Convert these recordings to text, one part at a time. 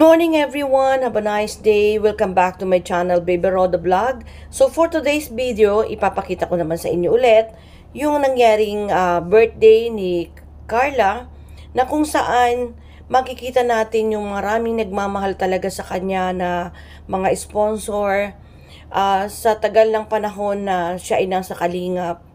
morning everyone! Have a nice day! Welcome back to my channel, Baby Roda Vlog. So for today's video, ipapakita ko naman sa inyo ulit yung nangyaring birthday ni Carla na kung saan makikita natin yung maraming nagmamahal talaga sa kanya na mga sponsor sa tagal ng panahon na siya ay nasa kalingap.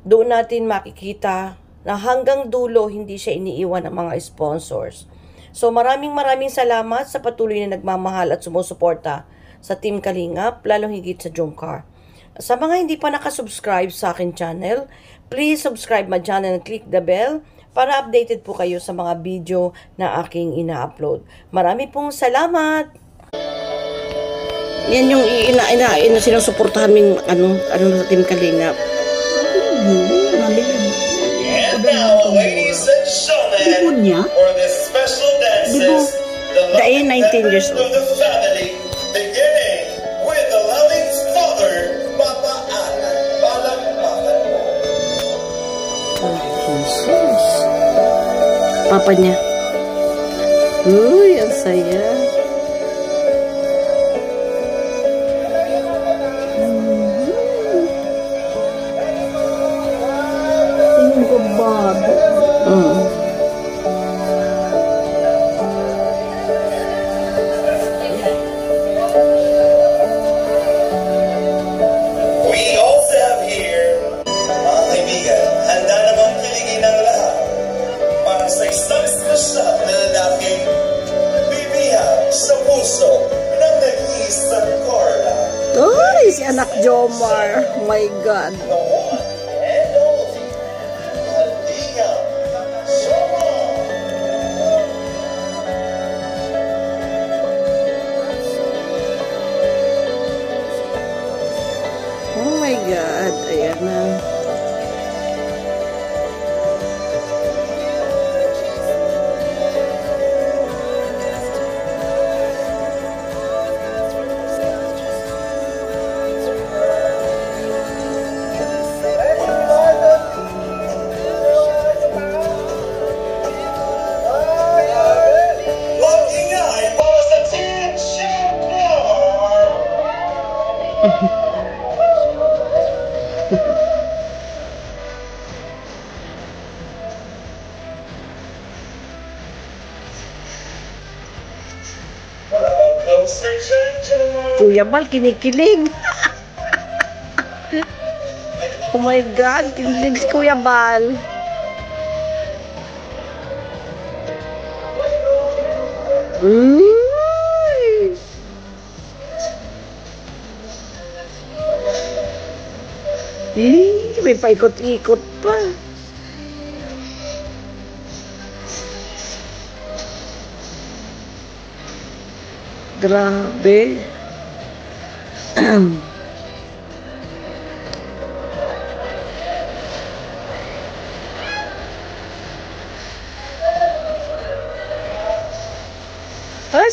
Doon natin makikita na hanggang dulo hindi siya iniiwan ng mga sponsors. So maraming salamat sa patuloy na nagmamahal at sumusuporta sa Team Kalingap, lalong higit sa Jomcar. Sa mga hindi pa nakasubscribe sa akin channel, please subscribe my channel and click the bell para updated po kayo sa mga video na aking ina-upload. Marami pong salamat! Yan yung sinusuportahan min ano sa Team Kalingap. And now, ladies and gentlemen, for this special dances, the 19 years old of the family, beginning with the loving father, Papa Alan. Palakpakan mo. Oh, Jesus. Papa niya. Uy, ang saya. Oh, si anak Jomar. Oh my God. Oh my God. Ayan na. Kuya Bal, kinikilig. Oh my God, kinikilig si Kuya Bal. May paikot-ikot pa. Grabe.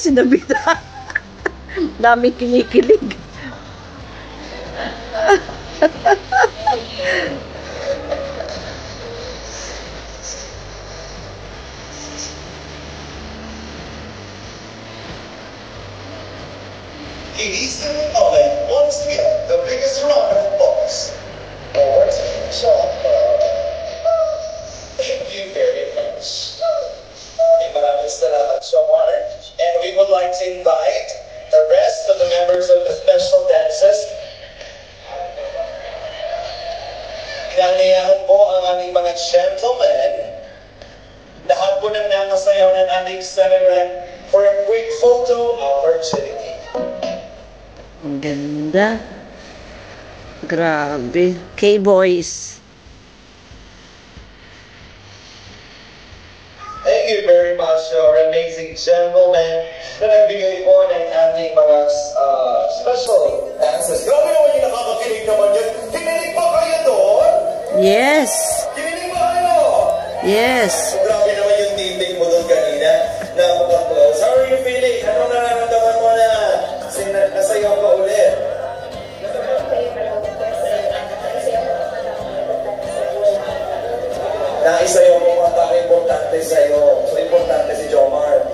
Sinabita. Dami kinikilig. Ladies and gentlemen, once again, the biggest round of applause for Jomcar. Thank you very much. Maraming salamat, Jomcar. And we would like to invite the rest of the members of the special dances. Kinangayahan po ang aming mga gentlemen. Lahat po nang nakasayaw ng ating celebrant for a quick photo opportunity. Ang ganda. Grabe. K-Boys. Thank you very much, our amazing gentlemen na nagbigay po ng ating mga special dances. Grabe naman yung nakakakilig naman yun. Kinilig pa kayo doon? Yes. Kinilig pa kayo? Yes. Grabe naman yung teaming mo doon kanina. Napaka-close. How are you feeling? Anong nararamdaman mo na nasayaw pa ulit? Naisayaw mo ang importante sa'yo. So, importante si Jomar.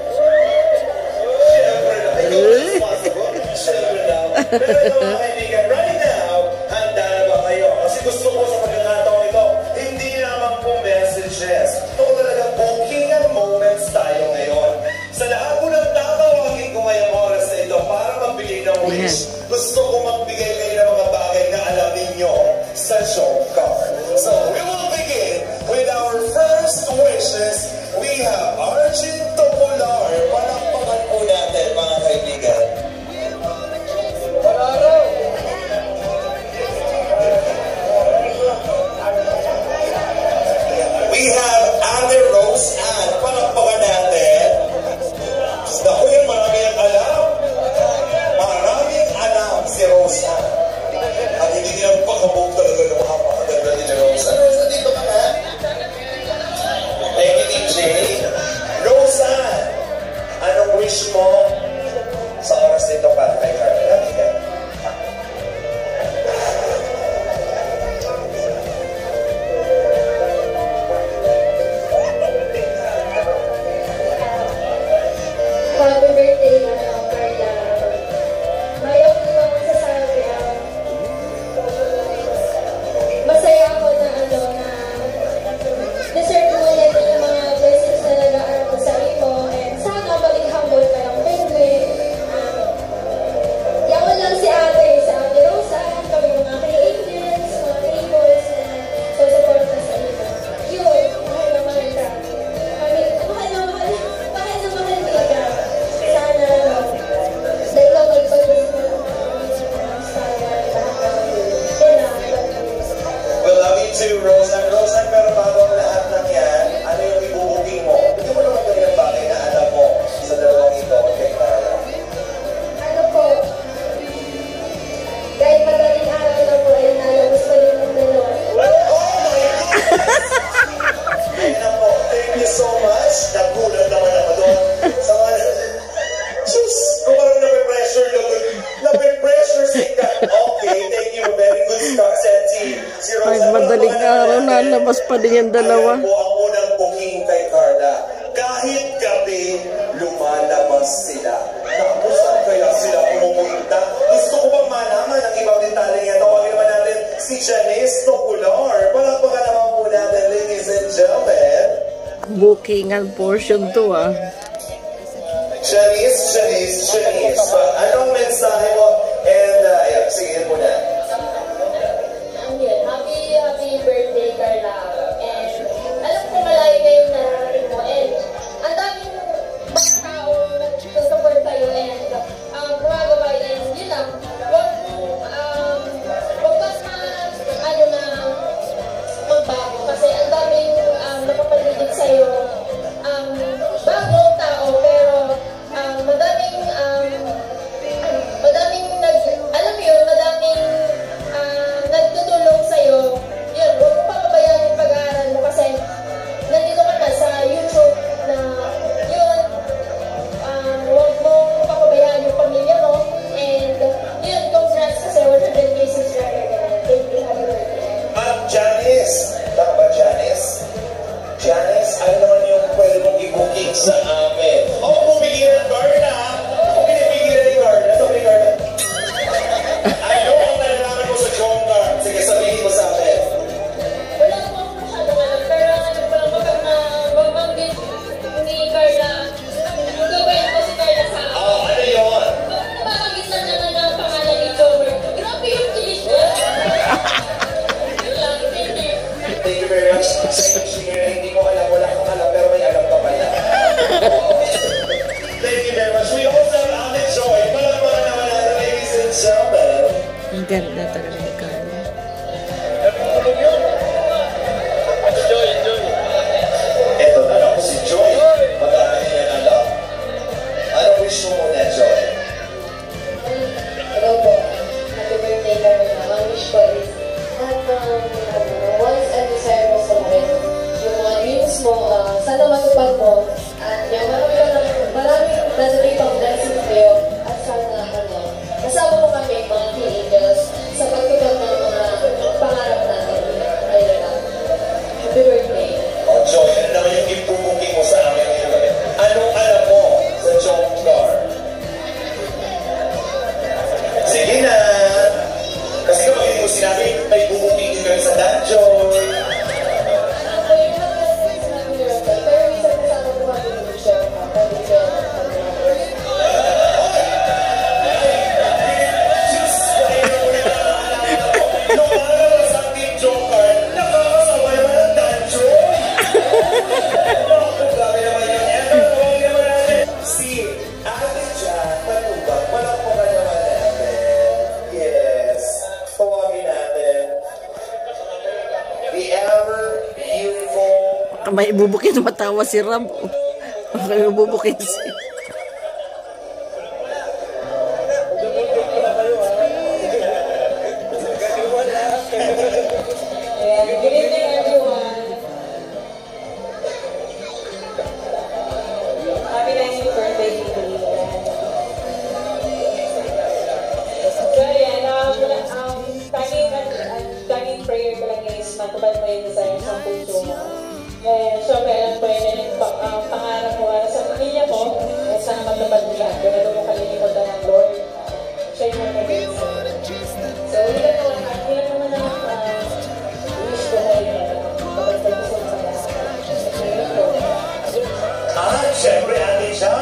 Pero ito mga kaibigan, right now, handa na ba kayo? Kasi gusto ko sa pagkakataon ito, hindi naman po messages. Ito talagang bookingan moments tayo ngayon. Sa lahat po ng tatawagin ko ngayong oras na ito para magbigay ng wish, gusto ko magbigay kayo ng mga bagay na alam ninyo sa show card. So, we will begin with our first wishes. We have Arjun Topolar. Palakpakan po natin mga kaibigan. We have Ate Rose Ann. Palakpakan natin. Naku yan, marami ang alam. Maraming alam si Rose Ann. At hindi nilang pakabog talaga ng napakaganda ni Rose Ann. Rose Ann, dito ka na? Thank you, DJ. Rose Ann, anong wish mo sa oras nito para kay Carla? Happy birthday na Carla. Ngayon ko lang masasabi masaya ako na deserve mo ulit yung mga blessings na nag-aaral ko sa iyo and sana maging humble ka lang penguin. Yaman lang si Ate Rosa, kami mga ka-angels, mga tables na susuporta sa iyo. Yun, mahal na mahal ka. Mahal na mahal ka. Sana, dahil ka magpag-gusto mo We love you too, Rosan. Rosan, pero bago ang lahat ng yan, ano yung ibubuking mo? Bigyan mo naman kami ng bagay na alam mo sa dalawang ito kay Carla. ano po, kahit madaling araw na po ay nalabas pa rin ng dalawa. Oh my goodness! Ayun na po. Thank you so much. Nagulat naman ako doon. Sa mga... Sus! Kung parang nape-pressure doon. Nape-pressure si Kat. Okay, thank you. Very good start, si Rosa. Ay, madaling araw na labas pa din yung dalawa. Ayan po ang unang booking kay Carla. Kahit gabi, lumalabas sila. Naku, saan kaya sila pumupunta? Gusto ko bang malaman ang ibang detalye niya. Tawagin naman natin si Janice Topular. Palakpakan naman po natin, ladies and gentlemen. Bookingan portion to ah. Janice. Anong mensahe mo? And, ayan, sige po na. Happy birthday, Carla. And alam ko malayo kayo narating mo. And ang daming mga tao nag-support sa'yo. And gumagabay. And yun lang. Huwag ka na magbago. Kasi ang daming napapaligid sa'yo. Bagong tao. Pero madaming alam mo yun, madaming nagtutulong sa'yo. Yun, huwag mo papabayaan yung pag-aaral mo kasi nandito ka na sa YouTube na yun, huwag mo papabayaan yung pamilya mo. And yun, congrats kasi 100K subscriber. Thank you, happy birthday. Janice. Tama ba, Janice? Janice, ano naman yung pwede mong i-booking sa amin? Huwag mo pigilan, Carla. Huwag pinipigilan ni Carla. Sabi ni Carla. Ano ang nalalaman mo sa John Card? Sige, sabihin mo sa amin. Wala ko ako masyadong alam, pero ano pa lang kapag mabanggit ni Carla, yung gawin ko si Carla sa akin. Oh, ano yun? Nababanggit na naman ang pangalan ni Jomer. Grabe yung kilis ko. Yun lang, thank you. Thank you very much. Hindi mo alam, wala kang alam, pero may alam ka pala. Thank you very much. We also have Ate Joy. Palakpakan naman natin, ladies and gentlemen. Ang ganda talaga ni Carla. Ito na ako si Joy. Mag-aaral niya na lang. Ano wish mo muna, Joy? Hello po. Happy birthday, Carla. Ang wish ko is once and desire mo sa buhay. Yung mga dreams mo, sana matupad mo. At yung maraming dadating pang blessings kayo. At sana, kasama mo kami, mga teenagers, sa pagtupad Baka may ibubukin matawa si Ram. Baka may ibubukin si... Good evening, everyone. Happy 19th birthday, Tito. So, yan, tanging prayer ko lang is matupad mo yung desire sa puso mo. Siyempre, alam ko yun yung pangarap ko sa pamilya ko, sana matupad mo yan. Ganito mo kalilimutan ng Lord. Siya yung mag-against sa'yo. So, hindi naman ang wish ko kayo kapag gusto mo sa lahat. Siyempre, ate siya.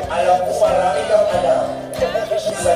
Alam ko marami kang alam. Sa